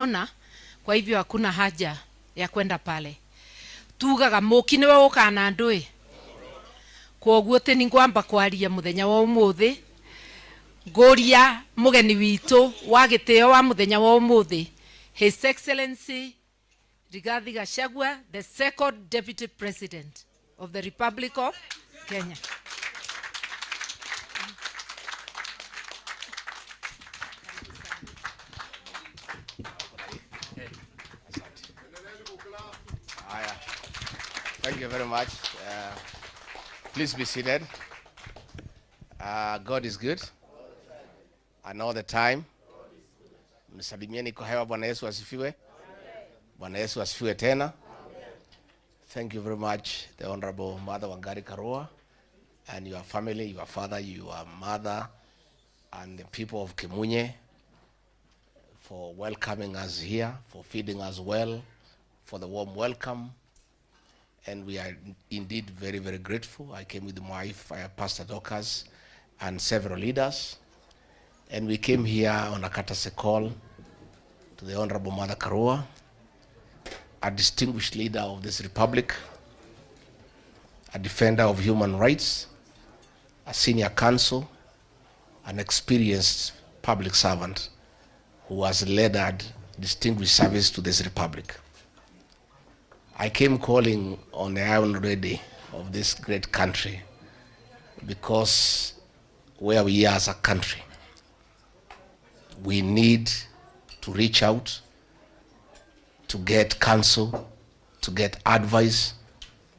ona, kwa hivyo hakuna haja ya kwenda pale. Tugaga muki niwe ukana ndui. Koguo te ningwamba kwaria muthenya wa umuthi. Ngoria mugeni witu wa gitio wa muthenya wa umuthi. His Excellency Rigathi Gachagua, the second Deputy President of the Republic of Kenya. Thank you very much. Please be seated. God is good. And all the time. Msalimieni kwa hewa. Bwana Yesu asifiwe. Bwana Yesu asifiwe tena. Thank you very much, the Honorable Mother Wangari KARUA, and your family, your father, your mother, and the people of Kimunye for welcoming us here, for feeding us well, for the warm welcome. And we are indeed very, very grateful. I came with my wife, Pastor Dorcas, and several leaders. And we came here on a courtesy call to the Honorable Mother KARUA, a distinguished leader of this republic, a defender of human rights, a senior counsel, an experienced public servant who has led a distinguished service to this republic. I came calling on the iron ready of this great country because where we are as a country, we need to reach out, to get counsel, to get advice,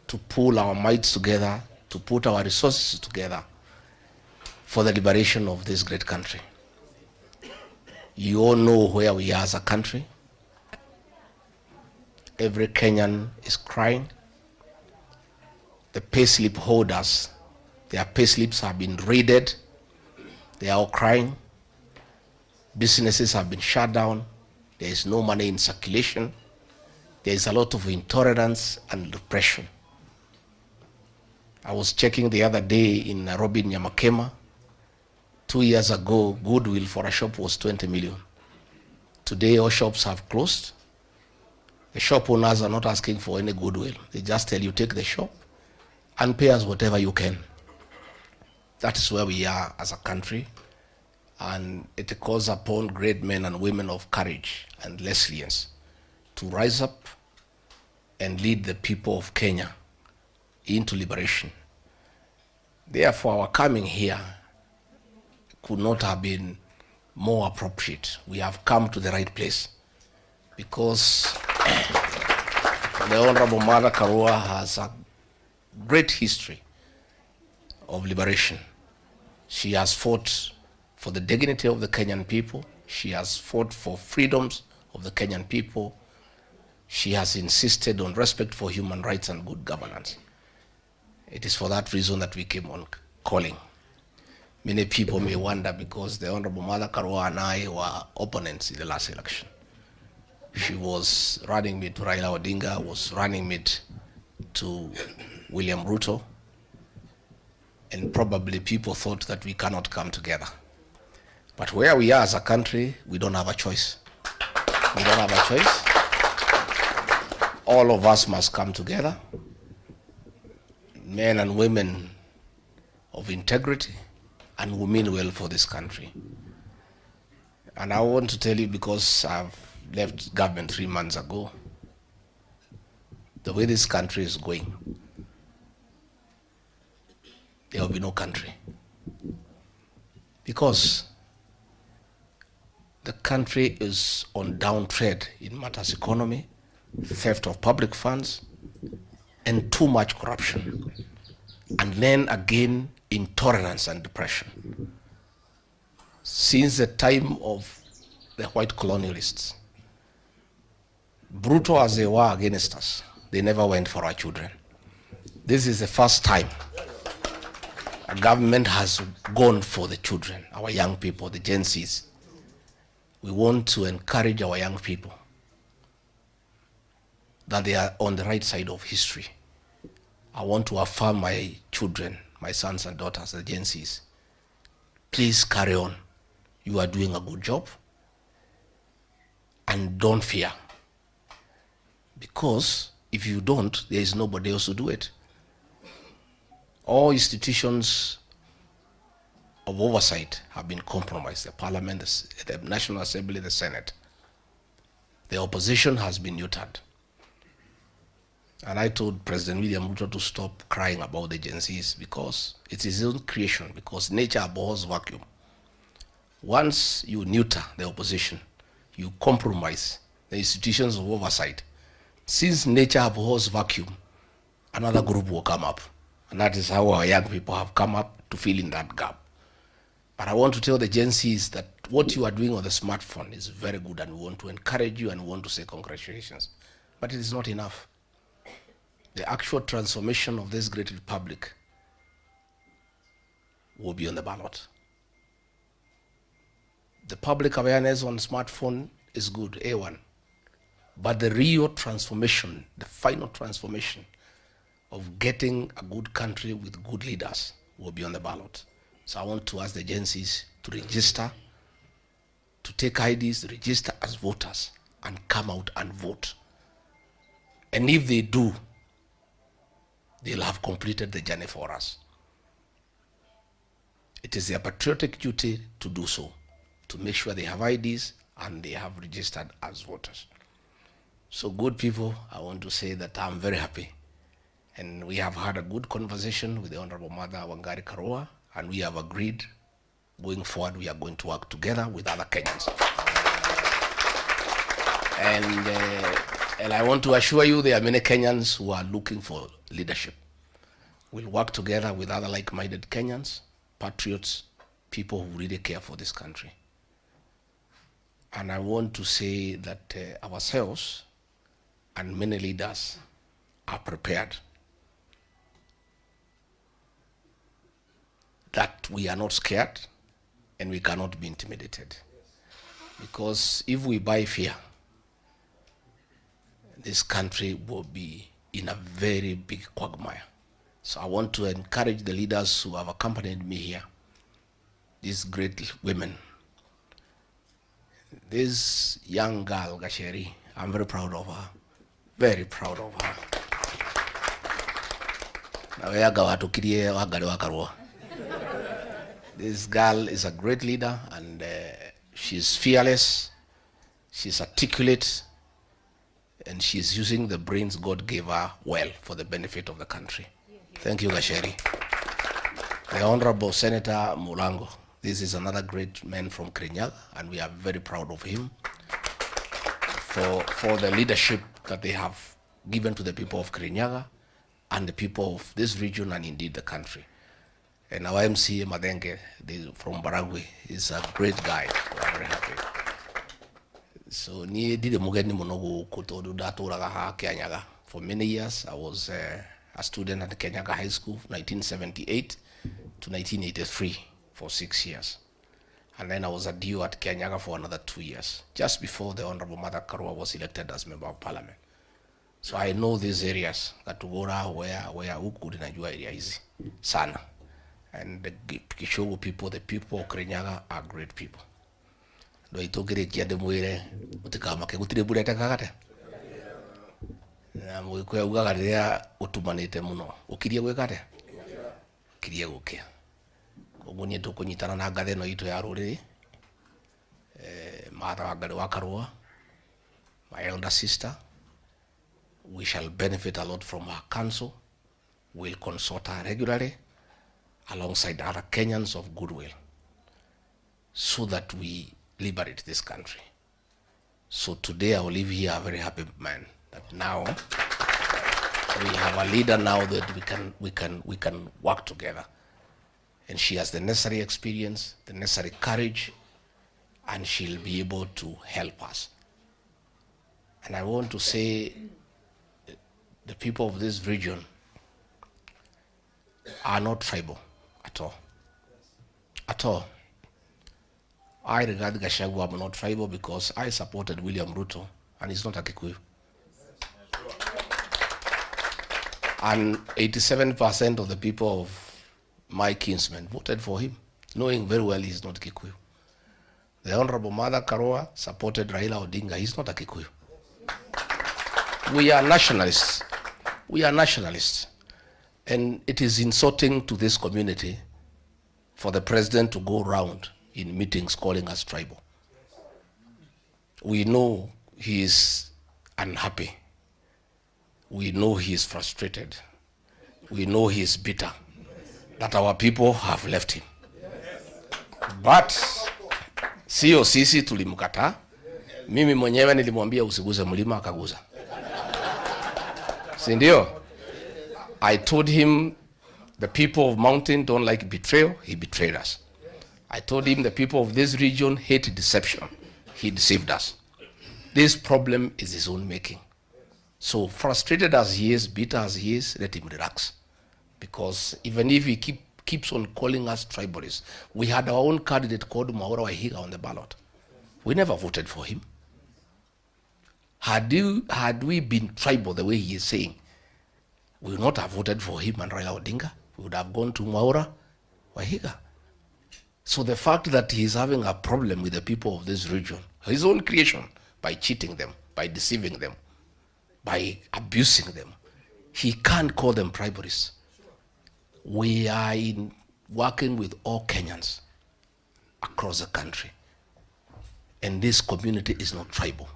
to pull our mights together, to put our resources together for the liberation of this great country. You all know where we are as a country. Every Kenyan is crying. The payslip holders, their payslips have been raided. They are all crying. Businesses have been shut down. There is no money in circulation. There is a lot of intolerance and depression. I was checking the other day in Nairobi, Nyamakema. 2 years ago, goodwill for a shop was 20 million. Today, all shops have closed. The shop owners are not asking for any goodwill. They just tell you, take the shop and pay us whatever you can. That is where we are as a country. And it calls upon great men and women of courage and resilience to rise up and lead the people of Kenya into liberation. Therefore, our coming here could not have been more appropriate. We have come to the right place because the Honorable Mother KARUA has a great history of liberation. She has fought for the dignity of the Kenyan people. She has fought for freedoms of the Kenyan people. She has insisted on respect for human rights and good governance. It is for that reason that we came on calling. Many people may wonder because the Honorable Mother KARUA and I were opponents in the last election. She was running mate to Raila Odinga, was running mate to William Ruto, and probably people thought that we cannot come together. But where we are as a country, we don't have a choice. We don't have a choice. All of us must come together, men and women of integrity, and who mean well for this country. And I want to tell you, because I've left government 3 months ago, the way this country is going, there will be no country. Because the country is on downtrend in matters economy, theft of public funds, and too much corruption. And then again, intolerance and depression. Since the time of the white colonialists, brutal as they were against us, they never went for our children. This is the first time a government has gone for the children, our young people, the Gen Zs. We want to encourage our young people that they are on the right side of history. I want to affirm my children, my sons and daughters, the Gen Zs. Please carry on. You are doing a good job. and don't fear. Because if you don't, there is nobody else to do it. All institutions of oversight have been compromised. The Parliament, the National Assembly, the Senate. The opposition has been neutered. And I told President William Ruto to stop crying about the agencies because it's his own creation, because nature abhors vacuum. Once you neuter the opposition, you compromise the institutions of oversight. Since nature abhors vacuum, another group will come up. And that is how our young people have come up to fill in that gap. But I want to tell the agencies that what you are doing on the smartphone is very good, and we want to encourage you and we want to say congratulations. But it is not enough. The actual transformation of this great republic will be on the ballot. The public awareness on smartphone is good, A1. But the real transformation, the final transformation of getting a good country with good leaders will be on the ballot. So I want to ask the agencies to register, to take IDs, register as voters, and come out and vote. And if they do, they'll have completed the journey for us. It is their patriotic duty to do so, to make sure they have IDs and they have registered as voters. So good people, I want to say that I'm very happy. And we have had a good conversation with the Honorable Mother Wangari KARUA, and we have agreed going forward we are going to work together with other Kenyans. And I want to assure you there are many Kenyans who are looking for leadership. We'll work together with other like-minded Kenyans, patriots, people who really care for this country. And I want to say that ourselves and many leaders are prepared, that we are not scared and we cannot be intimidated. Because if we buy fear, this country will be in a very big quagmire. So I want to encourage the leaders who have accompanied me here, these great women. This young girl, Gacheri, I'm very proud of her. Very proud of her. This girl is a great leader, and she's fearless, she's articulate, and she's using the brains God gave her well for the benefit of the country. Thank you, Gacheri. The Honorable Senator Mulango, this is another great man from Kirinyaga, and we are very proud of him for the leadership that they have given to the people of Kirinyaga and the people of this region and indeed the country. And our MCA Madenge from Baragwe is a great guy. We are very happy. So for many years I was a student at Kirinyaga High School, 1978 to 1983 for 6 years. And then I was a DO at Kirinyaga for another 2 years, just before the Honorable Mother KARUA was elected as Member of Parliament. So I know these areas, Katugora, where Ukudi najua area hizi sana. And the Kishogo people, the people of Kirinyaga are great people. Do I talk it yet the way utikama ke utire buleta kakate? Na mwekwe ugagaria utumanite muno. Ukirie gwekate? Kirie gukia. Kogunie tukunyitana na gatheno itu ya ruriri. Mother wa KARUA, my elder sister. We shall benefit a lot from her counsel. We'll consult her regularly alongside other Kenyans of goodwill so that we liberate this country. So today I will leave here a very happy man that now we have a leader now that we can work together. And she has the necessary experience, the necessary courage, and she'll be able to help us. And I want to say the people of this region are not tribal at all. At all. I regard GACHAGUA as not tribal because I supported William Ruto, and he's not a Kikuyu. And 87% of the people of my kinsmen voted for him, knowing very well he's not Kikuyu. The Honorable Mother KARUA supported Raila Odinga. He's not a Kikuyu. We are nationalists. We are nationalists. And it is insulting to this community for the president to go around in meetings calling us tribal. We know he is unhappy. We know he is frustrated. We know he is bitter that our people have left him. But sio sisi tulimkataa. Mimi mwenyewe nilimwambia usiguze mlima akaguza. Si ndio? I told him the people of mountain don't like betrayal. He betrayed us. I told him the people of this region hate deception. He deceived us. This problem is his own making. So frustrated as he is, bitter as he is, let him relax. Because even if he keeps on calling us tribalists, we had our own candidate called Mwaura Wahiga on the ballot. We never voted for him. Had we been tribal the way he is saying, we would not have voted for him and Raila Odinga. We would have gone to Mwaura Wahiga. So the fact that he is having a problem with the people of this region, his own creation, by cheating them, by deceiving them, by abusing them, he can't call them tribalists. We are working with all Kenyans across the country. And this community is not tribal.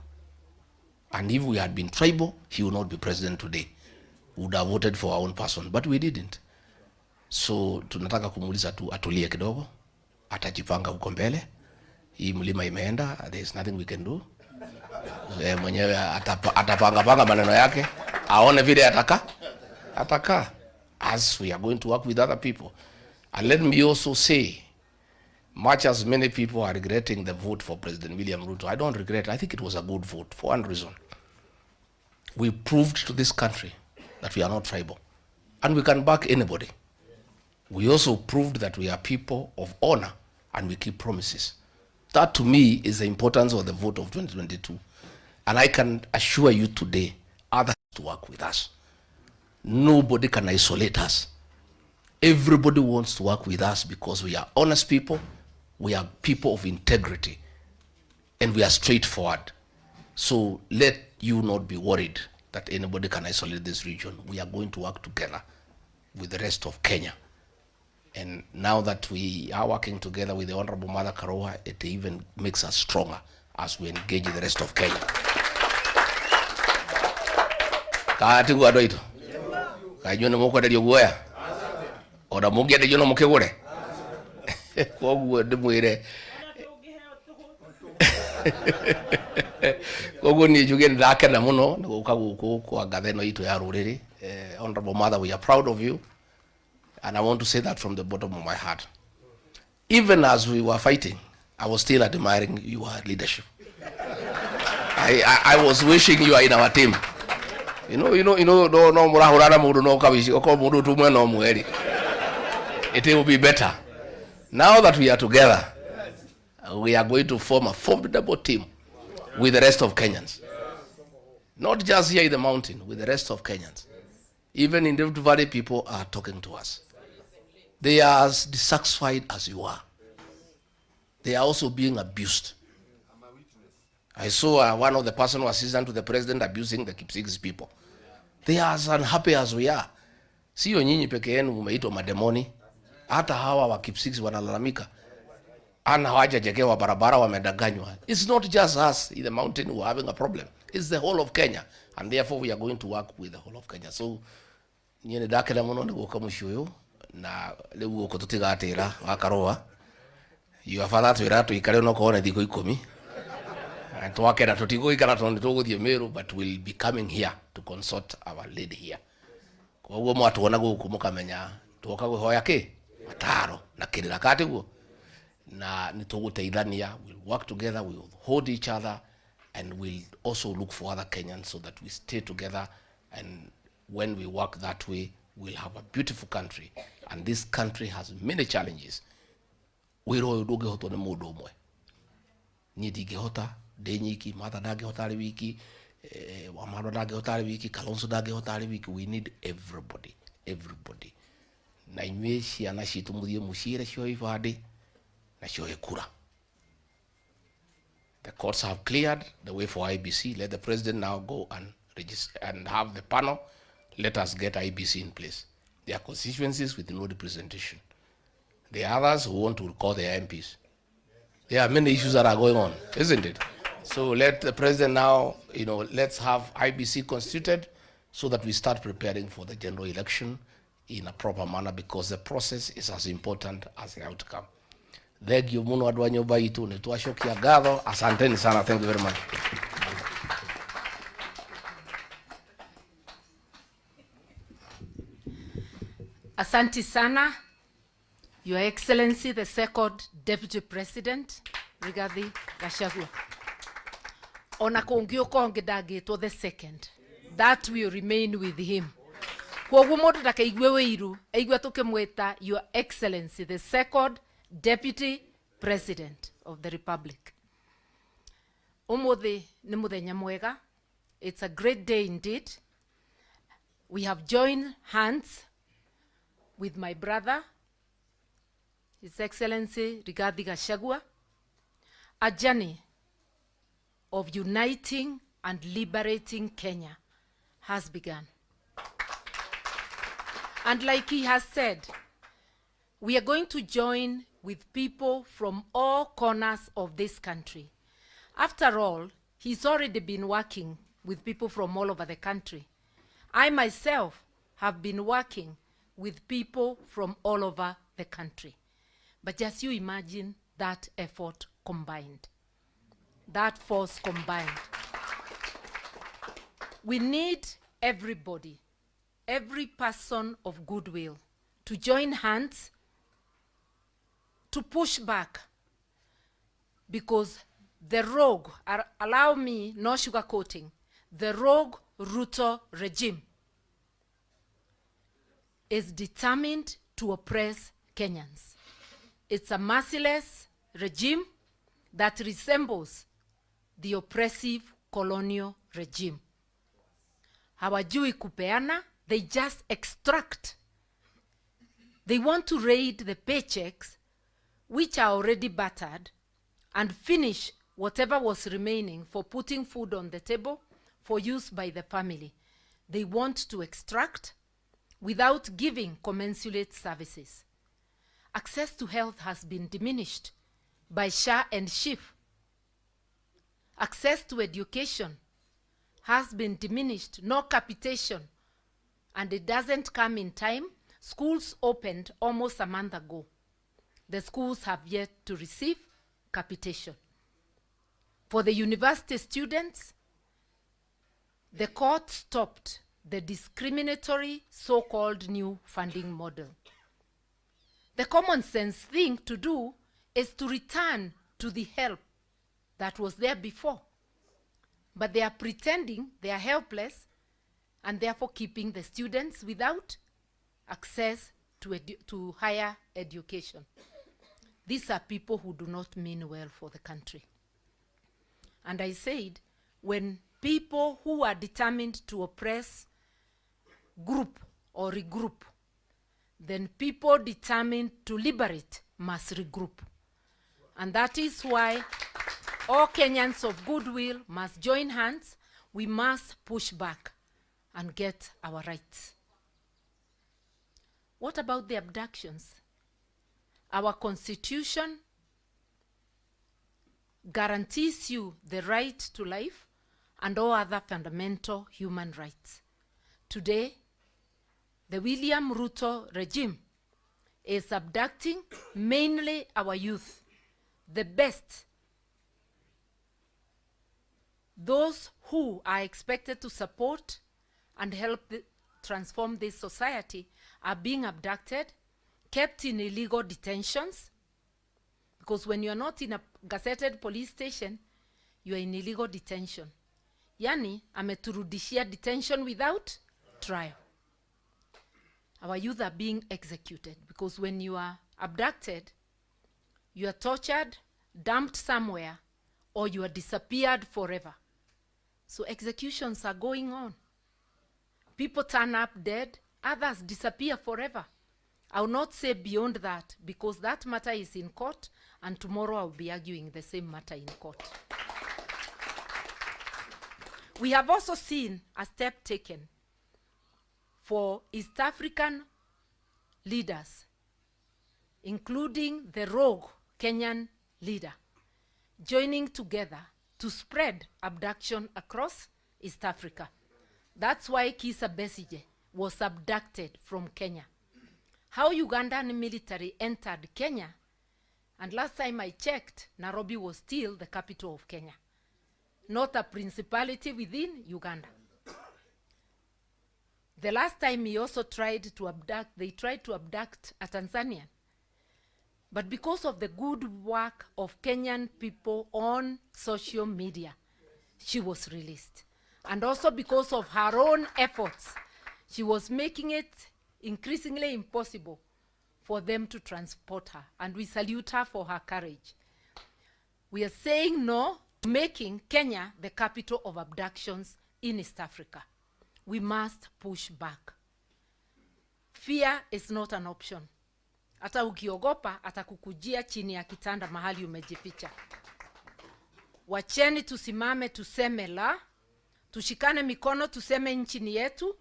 And if we had been tribal, he would not be president today. We would have voted for our own person, but we didn't. So tunataka kumuuliza tu atulie kidogo, atajipanga huko mbele. Hii mlima imeenda, there is nothing we can do. Mwenyewe atapanga maneno yake, aone vile ataka. As we are going to work with other people. And let me also say, much as many people are regretting the vote for President William Ruto, I don't regret. I think it was a good vote for one reason. We proved to this country that we are not tribal. And we can back anybody. We also proved that we are people of honor and we keep promises. That to me is the importance of the vote of 2022. And I can assure you today, others to work with us. Nobody can isolate us. Everybody wants to work with us because we are honest people, we are people of integrity, and we are straightforward. So let you not be worried that anybody can isolate this region. We are going to work together with the rest of Kenya. And now that we are working together with the Honorable Mother KARUA, it even makes us stronger as we engage the rest of Kenya. Kajone moko da yogoya oda mugia de jono moke wore ko go de moire ko go ni jugen da kana muno go ka go ko agave no ito ya ruriri. Honorable Mother, we are proud of you, and I want to say that from the bottom of my heart. Even as we were fighting, I was still admiring your leadership. I was wishing you are in our team. You know, no murahurana mudu no kabishi oko mudu tumwe no mueri. It will be better. Now that we are together, we are going to form a formidable team with the rest of Kenyans. Not just here in the mountain, with the rest of Kenyans. Even in Rift Valley, people are talking to us. They are as dissatisfied as you are. They are also being abused. I saw one of the personal assistants to the president abusing the Kipsigis people. They are as unhappy as we are. Sio nyinyi peke yenu umeitwa mademoni. Hata hawa wa Kipsigis wanalalamika. Ana hawajajengewa barabara, wamedanganywa. It's not just us in the mountain who are having a problem. It's the whole of Kenya. And therefore we are going to work with the whole of Kenya. So, nyene dakela muno ni guka mushuyo. Na lewu uko tutiga atira wa KARUA. You father to iratu ikare no ko ne thiko 10. And to work at Totigo Ikaraton to the Meru, but we'll be coming here to consult our lady here. Kwa uomo atuona go kumuka menya tuoka go hoyake mataro na kirira katigo na nitoguteithania. We'll work together, we'll hold each other, and we'll also look for other Kenyans so that we stay together. And when we work that way, we'll have a beautiful country. And this country has many challenges. Wiro doge hoto ne mudo mwe ni digehota denyiki mata dage hotari wiki wamaro dage hotari wiki Kalonzo dage hotari wiki. We need everybody na imweshi anashitumudie mushire sho ifade na sho ekura The courts have cleared the way for IBC. Let the president now go and register and have the panel. Let us get IBC in place. There are constituencies with no representation. There are others who want to call their MPs. There are many issues that are going on, isn't it? So let the president now, let's have IBC constituted so that we start preparing for the general election in a proper manner, because the process is as important as the outcome. Thank you muno adwa nyoba itu ne twashokia gatho. Asanteni sana. Thank you very much. Asante sana, Your Excellency, the Second Deputy President, Rigathi Gachagua. Ona kongio konge dagito the second. That will remain with him. Kwa gumodo dakaigwe weiru, aigwe tukemweta Your Excellency, the Second Deputy President of the Republic. Umuthi ni muthenya mwega. It's a great day indeed. We have joined hands with my brother, His Excellency Rigathi Gachagua, a journey of uniting and liberating Kenya has begun. And like he has said, we are going to join with people from all corners of this country. After all, he's already been working with people from all over the country. I myself have been working with people from all over the country. But just you imagine that effort combined, that force combined. We need everybody, every person of goodwill, to join hands to push back, because the rogue, allow me no sugarcoating, the rogue Ruto regime is determined to oppress Kenyans. It's a merciless regime that resembles the oppressive colonial regime. Hawajui kupeana, they just extract. They want to raid the paychecks, which are already battered, and finish whatever was remaining for putting food on the table for use by the family. They want to extract without giving commensurate services. Access to health has been diminished by SHA and SHIF. Access to education has been diminished, no capitation, and it doesn't come in time. Schools opened almost a month ago. The schools have yet to receive capitation. For the university students, the court stopped the discriminatory so-called new funding model. The common sense thing to do is to return to the help that was there before. But they are pretending they are helpless and therefore keeping the students without access to higher education. These are people who do not mean well for the country. And I said, when people who are determined to oppress group or regroup, then people determined to liberate must regroup. And that is why all Kenyans of goodwill must join hands. We must push back and get our rights. What about the abductions? Our constitution guarantees you the right to life and all other fundamental human rights. Today, the William Ruto regime is abducting mainly our youth, the best, those who are expected to support and help transform this society are being abducted, kept in illegal detentions, because when you're not in a gazetted police station, you are in illegal detention. Yani, ameturudishia detention without trial. Our youth are being executed because when you are abducted, you are tortured, dumped somewhere, or you are disappeared forever. So executions are going on. People turn up dead, others disappear forever. I will not say beyond that because that matter is in court and tomorrow I will be arguing the same matter in court. We have also seen a step taken for East African leaders, including the rogue Kenyan leader, joining together to spread abduction across East Africa. That's why Kizza Besigye was abducted from Kenya. How Ugandan military entered Kenya, and last time I checked, Nairobi was still the capital of Kenya, not a principality within Uganda. The last time he also tried to abduct, they tried to abduct a Tanzanian. But because of the good work of Kenyan people on social media, she was released. And also because of her own efforts, she was making it increasingly impossible for them to transport her. And we salute her for her courage. We are saying no to making Kenya the capital of abductions in East Africa. We must push back. Fear is not an option. Hata ukiogopa atakukujia chini ya kitanda mahali umejificha. Wacheni tusimame tuseme la, tushikane mikono tuseme nchi ni yetu.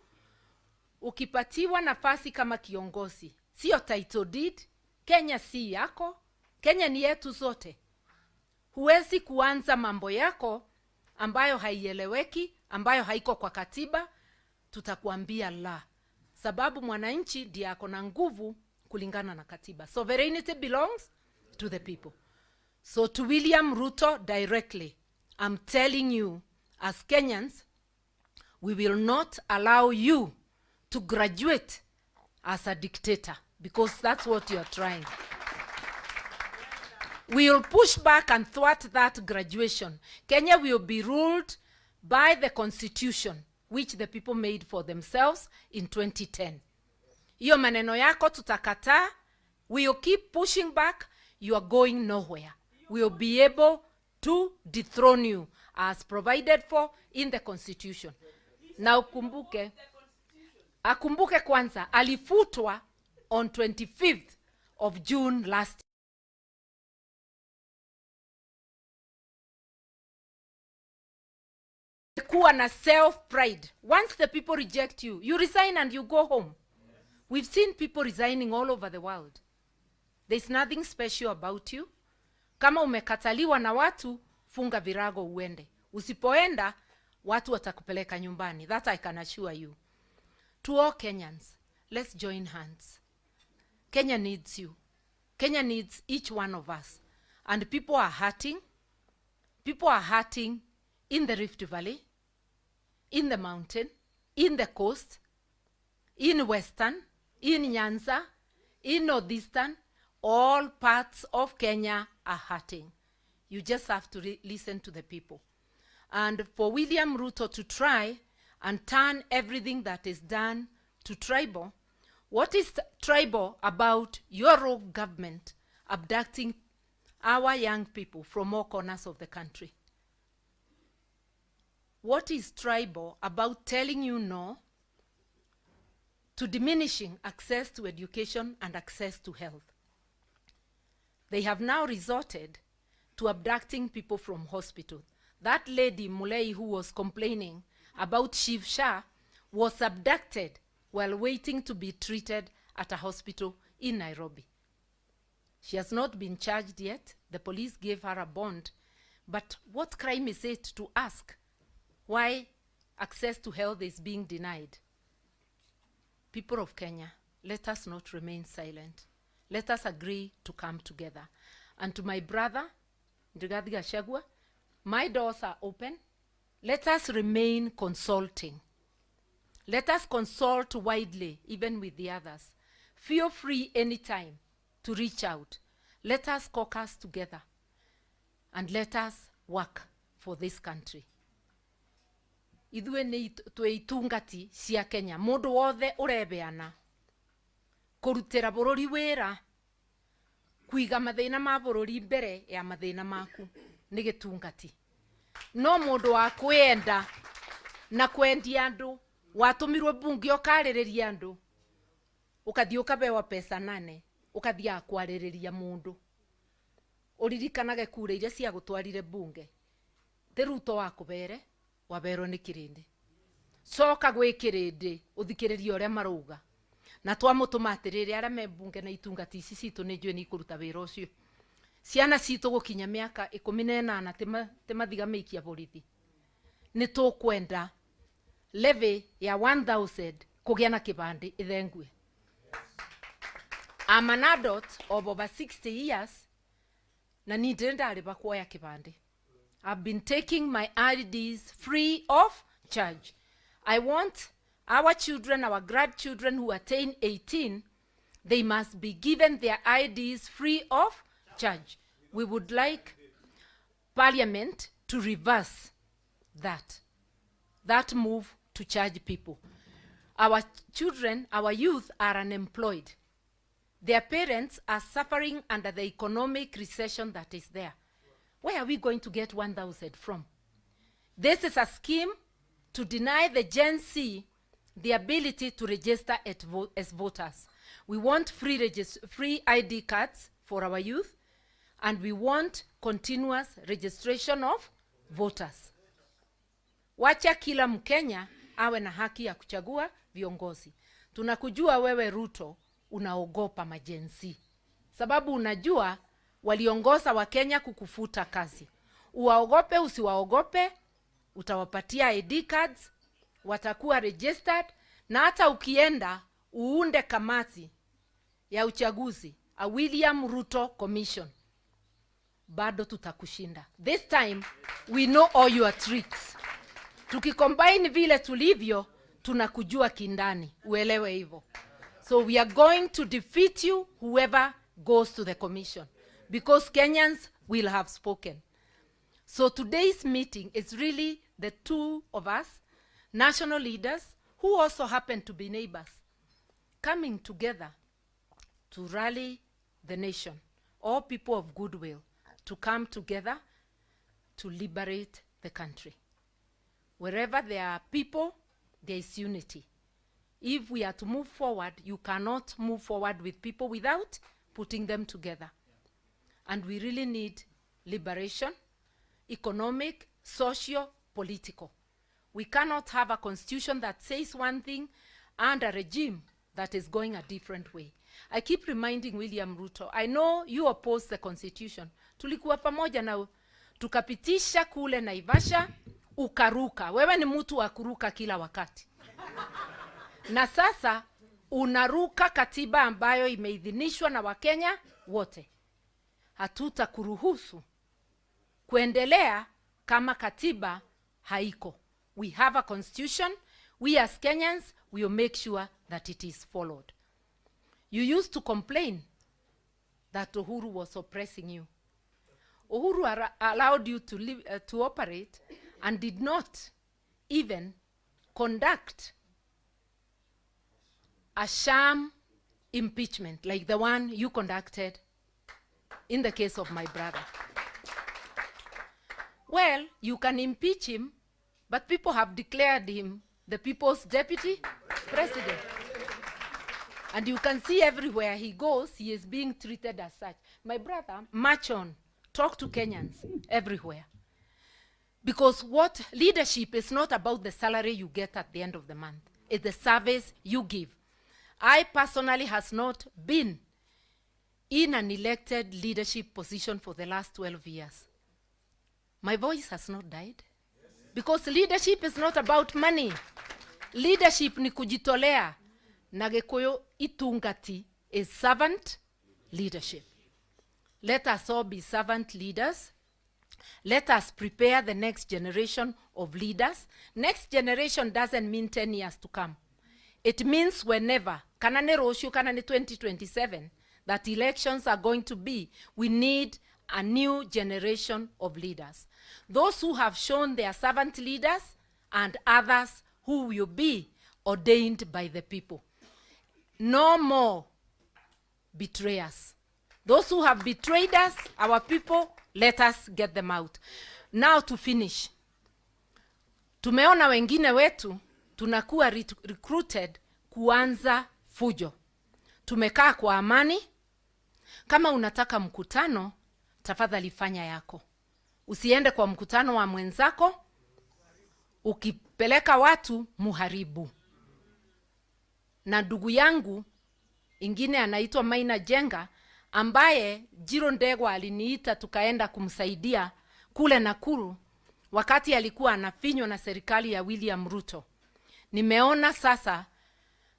Ukipatiwa nafasi kama kiongozi, sio title deed, Kenya si yako, Kenya ni yetu zote. Huwezi kuanza mambo yako ambayo haieleweki, ambayo haiko kwa katiba, tutakuambia la. Sababu mwananchi ndiye ako na nguvu kulingana na katiba. Sovereignty belongs to the people. So to William Ruto directly, I'm telling you, as Kenyans, we will not allow you to graduate as a dictator, because that's what you're trying. We will push back and thwart that graduation. Kenya will be ruled by the constitution which the people made for themselves in 2010. Iyo maneno yako tutakataa. We will keep pushing back. You are going nowhere. We will be able to dethrone you as provided for in the constitution. Na akumbuke kwanza, alifutwa on 25th of June last year. Kuwa na self-pride. Once the people reject you, you resign and you go home. We've seen people resigning all over the world. There's nothing special about you. Kama umekataliwa na watu, funga virago uende. Usipoenda, watu watakupeleka nyumbani. That I can assure you. To all Kenyans, let's join hands. Kenya needs you. Kenya needs each one of us. And people are hurting. People are hurting in the Rift Valley, in the mountain, in the coast, in Western, in Nyanza, in Northeastern. All parts of Kenya are hurting. You just have to listen to the people. And for William Ruto to try and turn everything that is done to tribal, what is tribal about your rogue government abducting our young people from all corners of the country? What is tribal about telling you no to diminishing access to education and access to health? They have now resorted to abducting people from hospitals. That lady, Mulei, who was complaining about Shiv Shah, was abducted while waiting to be treated at a hospital in Nairobi. She has not been charged yet. The police gave her a bond. But what crime is it to ask why access to health is being denied? People of Kenya, let us not remain silent. Let us agree to come together. And to my brother, Rigathi GACHAGUA, my doors are open. Let us remain consulting. Let us consult widely, even with the others. Feel free anytime to reach out. Let us caucus together. And let us work for this country. Ithuĩ nĩ twĩtungati cia Kenya. Mũndũ wothe ũrebeana kũrutĩra bũrũri wĩra, kuiga mathĩna ma bũrũri mbere ya mathĩna maku nĩ gĩtungati. No mũndũ wa kwenda na kwendia andũ, watũmirwo bunge ũkarĩrĩria andũ, ũkathiĩ ũkabewa pesa 8, ũkathiĩ kwarĩrĩria mũndũ. Ũririkanage kura iria cia gũtwarire bunge. Ti Ruto wa kũbere, wabero ni kirindi soka gwe kirindi uthikiririe uria maruga na twamutuma atiriri aria membunge na itungati ici citu ni njui ni ikuruta wira ucio ciana citu gukinya miaka 18 timathigamikia borithi ni tukwenda levy ya 1000 kugia na kibandi ithengue. I'm an adult of over 60 years na nindendari bakuoya kibandi. I've been taking my IDs free of charge. I want our children, our grandchildren who attain 18, they must be given their IDs free of charge. We would like Parliament to reverse that move to charge people. Our children, our youth are unemployed. Their parents are suffering under the economic recession that is there. Where are we going to get 1,000 from? This is a scheme to deny the Gen Z the ability to register as voters. We want free ID cards for our youth, and we want continuous registration of voters. Wacha kila Mkenya awe na haki ya kuchagua viongozi. Tunakujua wewe Ruto unaogopa majenzi, sababu unajua waliongoza wa Kenya kukufuta kazi. Uwaogope usiwaogope, utawapatia ID cards, watakuwa registered, na hata ukienda uunde kamati ya uchaguzi, a William Ruto Commission, bado tutakushinda. This time we know all your tricks. Tukicombine vile tulivyo, tunakujua kindani, uelewe hivyo. So we are going to defeat you, whoever goes to the commission, because Kenyans will have spoken. So today's meeting is really the two of us, national leaders, who also happen to be neighbors, coming together to rally the nation, all people of goodwill, to come together to liberate the country. Wherever there are people, there is unity. If we are to move forward, you cannot move forward with people without putting them together. And we really need liberation, economic, socio, political. We cannot have a constitution that says one thing and a regime that is going a different way. I keep reminding William Ruto, I know you oppose the constitution. Tulikuwa pamoja na tukapitisha kule Naivasha, ukaruka. Wewe ni mtu wa kuruka kila wakati. Na sasa unaruka katiba ambayo imeidhinishwa na Wakenya wote. Hatutakuruhusu kuendelea kama katiba haiko. We have a constitution. We as Kenyans will make sure that it is followed. You used to complain that Uhuru was oppressing you. Uhuru allowed you to live, to operate, and did not even conduct a sham impeachment like the one you conducted in the case of my brother. Well, you can impeach him, but people have declared him the people's deputy president. And you can see everywhere he goes, he is being treated as such. My brother, march on, talk to Kenyans everywhere. Because what leadership is not about the salary you get at the end of the month. It's the service you give. I personally has not been in an elected leadership position for the last 12 years. My voice has not died. Because leadership is not about money. Leadership ni kujitolea. Na Gikuyu itungati is servant leadership. Let us all be servant leaders. Let us prepare the next generation of leaders. Next generation doesn't mean 10 years to come. It means whenever, kanane roshu kanane 2027, that elections are going to be, we need a new generation of leaders. Those who have shown their servant leaders and others who will be ordained by the people. No more betrayers. Those who have betrayed us, our people, let us get them out. Now to finish. Tumeona wengine wetu, tunakuwa recruited kuanza fujo. Tumekaa kwa amani. Kama unataka mkutano, tafadhali fanya yako. Usiende kwa mkutano wa mwenzako, ukipeleka watu muharibu. Na ndugu yangu ingine anaitwa Maina Jenga, ambaye Jiro Ndegwa aliniita tukaenda kumsaidia kule Nakuru wakati alikuwa anafinywa na serikali ya William Ruto. Nimeona sasa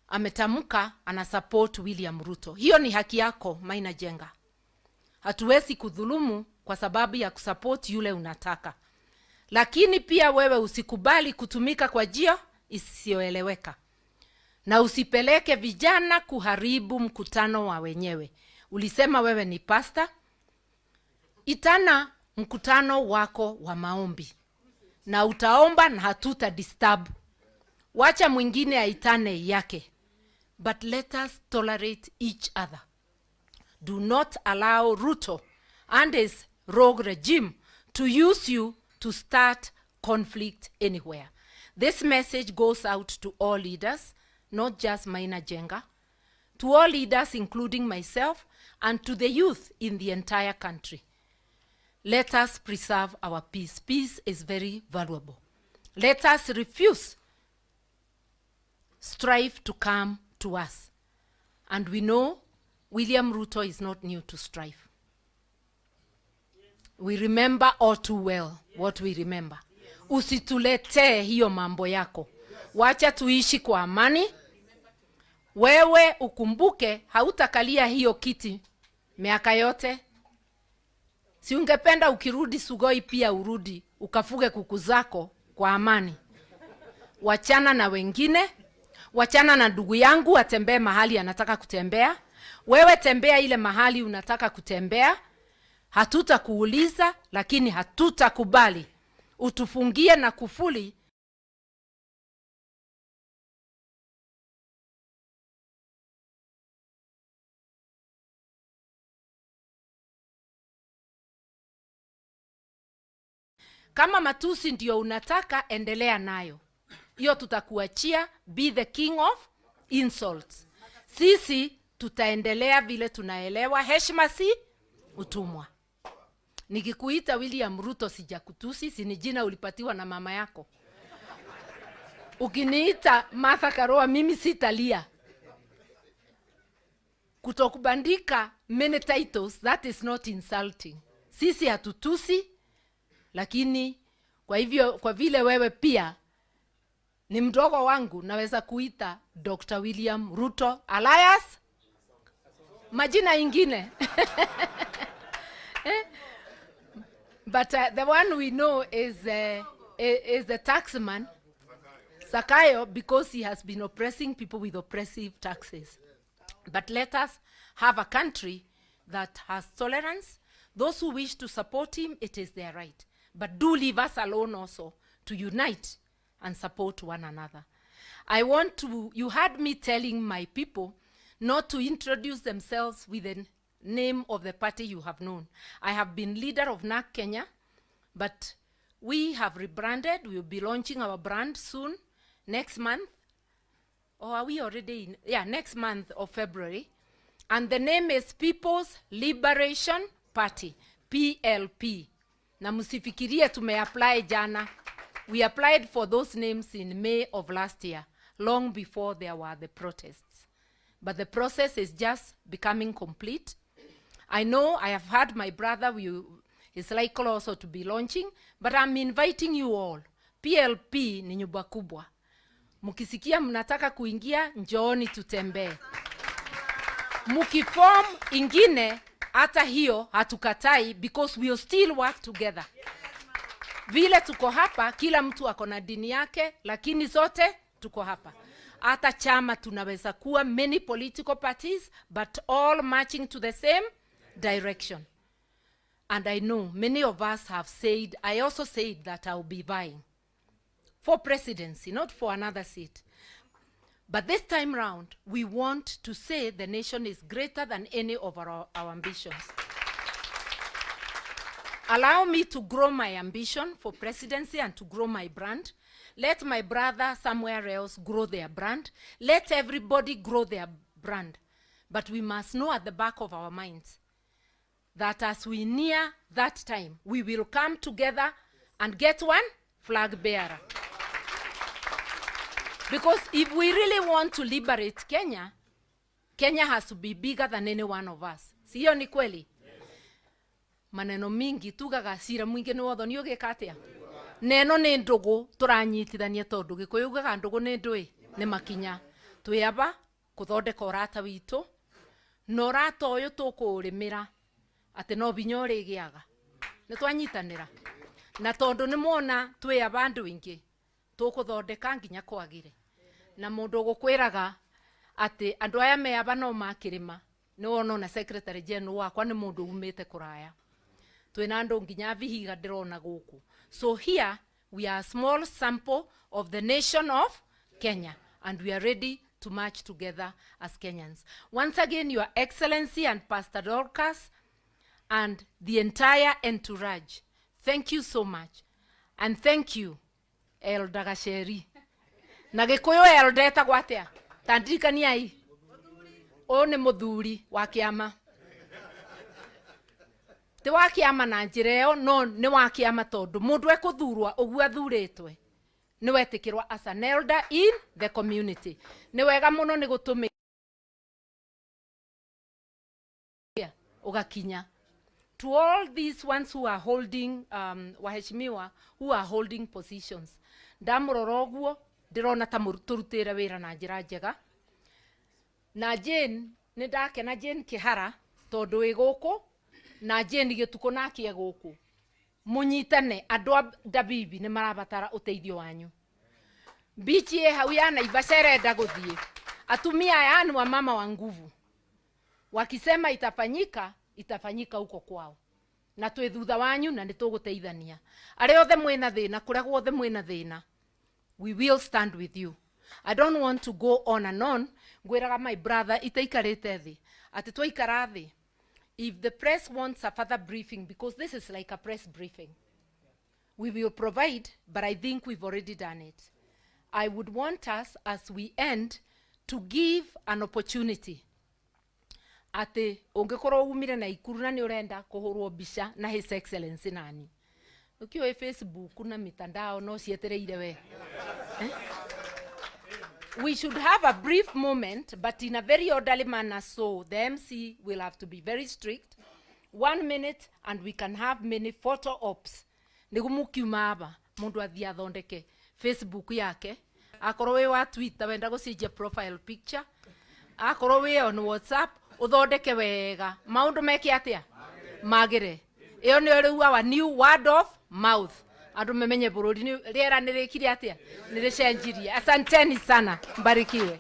ametamuka ana support William Ruto. Hiyo ni haki yako Maina Jenga. Hatuwezi kudhulumu kwa sababu ya kusupport yule unataka. Lakini pia wewe usikubali kutumika kwa njia isiyoeleweka. Na usipeleke vijana kuharibu mkutano wa wenyewe. Ulisema wewe ni pastor. Itana mkutano wako wa maombi. Na utaomba na hatuta disturb. Wacha mwingine aitane yake. But let us tolerate each other. Do not allow Ruto and his rogue regime to use you to start conflict anywhere. This message goes out to all leaders, not just Maina Jenga, to all leaders including myself, and to the youth in the entire country. Let us preserve our peace. Peace is very valuable. Let us refuse strife to come to us. And we know William Ruto is not new to strife. We remember all too well what we remember. Usitulete hiyo mambo yako. Wacha tuishi kwa amani. Wewe ukumbuke hautakalia hiyo kiti miaka yote. Si ungependa ukirudi Sugoi pia urudi ukafuge kuku zako kwa amani. Wachana na wengine. Wachana na ndugu yangu atembee mahali anataka kutembea. Wewe tembea ile mahali unataka kutembea. Hatutakuuliza, lakini hatutakubali utufungie na kufuli. Kama matusi ndio unataka, endelea nayo. Hiyo tutakuachia. Be the king of insults. Sisi tutaendelea vile tunaelewa. Heshima si utumwa. Nikikuita William Ruto sijakutusi, si ni jina ulipatiwa na mama yako. Ukiniita Martha Karua mimi sitalia. Kutokubandika many titles, that is not insulting. Sisi hatutusi, lakini kwa hivyo kwa vile wewe pia ni mdogo wangu, naweza kuita Dr. William Ruto alias majina ingine. But the one we know is the taxman, Sakayo, because he has been oppressing people with oppressive taxes. But let us have a country that has tolerance. Those who wish to support him, it is their right. But do leave us alone also to unite and support one another. You heard me telling my people not to introduce themselves with the name of the party you have known. I have been leader of NAC Kenya, but we have rebranded. We will be launching our brand soon, next month. Or are we already in? Yeah, next month of February. And the name is People's Liberation Party, PLP. Na musifikirie tume-apply jana. We applied for those names in May of last year, long before there were the protests. But the process is just becoming complete. I know I have heard my brother is likely also to be launching, but I'm inviting you all. PLP ni nyumba kubwa. Mukisikia mnataka kuingia, njooni tutembee. Mukiform ingine, hata hiyo hatukatai, because we will still work together. Vile tuko hapa, kila mtu ako na dini yake, lakini sote tuko hapa. Hata chama tunaweza kuwa many political parties, but all marching to the same direction. And I know many of us have said, I also said that I'll be vying for presidency, not for another seat. But this time round, we want to say the nation is greater than any of our ambitions. Allow me to grow my ambition for presidency and to grow my brand. Let my brother somewhere else grow their brand. Let everybody grow their brand. But we must know at the back of our minds that as we near that time, we will come together and get one flag bearer. Because if we really want to liberate Kenya, Kenya has to be bigger than any one of us. Sio ni kweli? Yes. Maneno mingi tugaga cira mwingi ni wotho ni ugika atia. Neno ni ndugu turanyitithania tondu Gikuyu ugaga ndugu ni ndui ni makinya. Twiyaba kuthondeka urata witu. No urata uyu tukurimira ati no binya urigiaga. Ni twanyitanira. Na tondu ni muona twiyaba andu ingi tukuthondeka nginya kwagire. Na mundu gukwiraga ati andu aya me aba no makirima ni wona na secretary general wakwa ni mundu umite kuraya twina andu nginya vihiga ndirona guku. So here we are a small sample of the nation of Kenya and we are ready to march together as Kenyans. Once again, Your Excellency and Pastor Dorcas and the entire entourage, thank you so much. And thank you Elder Gacheri. Na Gikuyu Elder etagwo atia? Tandirikaniai. O ni muthuri wa kiama. Ti wa kiama na njira io, no ni wa kiama tondu mundu ekuthurwa uguo athuritwe ni wetikirwa as an elder in the community. Ni wega muno ni gutumi ugakinya. To all these ones who are holding waheshimiwa who are holding positions, ndamurora uguo ndirona ta turutire wira na njira njega. Na Jane ni ndakena Jane Kihara tondu wi guku na Jane gituko nakie guku. Munyitane andu a Dabibi ni marabatara uteithio wanyu. Bichi hau ya Naivasha irenda guthie. Atumia aya ni wa mama wa nguvu. Wakisema itafanyika, itafanyika huko kwao. Na twi thutha wanyu na nituguteithania. Ari othe mwina thina, kuria guothe mwina thina, we will stand with you. I don't want to go on and on. Ngwiraga my brother itaikarite thi ati twaikara thi. If the press wants a further briefing, because this is like a press briefing, we will provide, but I think we've already done it. I would want us, as we end, to give an opportunity. Ati ungekorwo umire na Ikuru na ni urenda kuhurwo mbica na His Excellency nani. Ukiwa Facebook na mitandao no cietereire we. We should have a brief moment, but in a very orderly manner, so the MC will have to be very strict. 1 minute, and we can have many photo ops. Nigumukiuma aba mundu athia athondeke Facebook yake, akorwo we wa Twitter wenda gucenjia profile picture, akorwo we on WhatsApp uthondeke wega, maundu meke atia magire. Iyo ni riu our new word of mouth. Andu memenye bururi ni riera nirikire atia niricenjirie. Asanteni sana, mbarikiwe.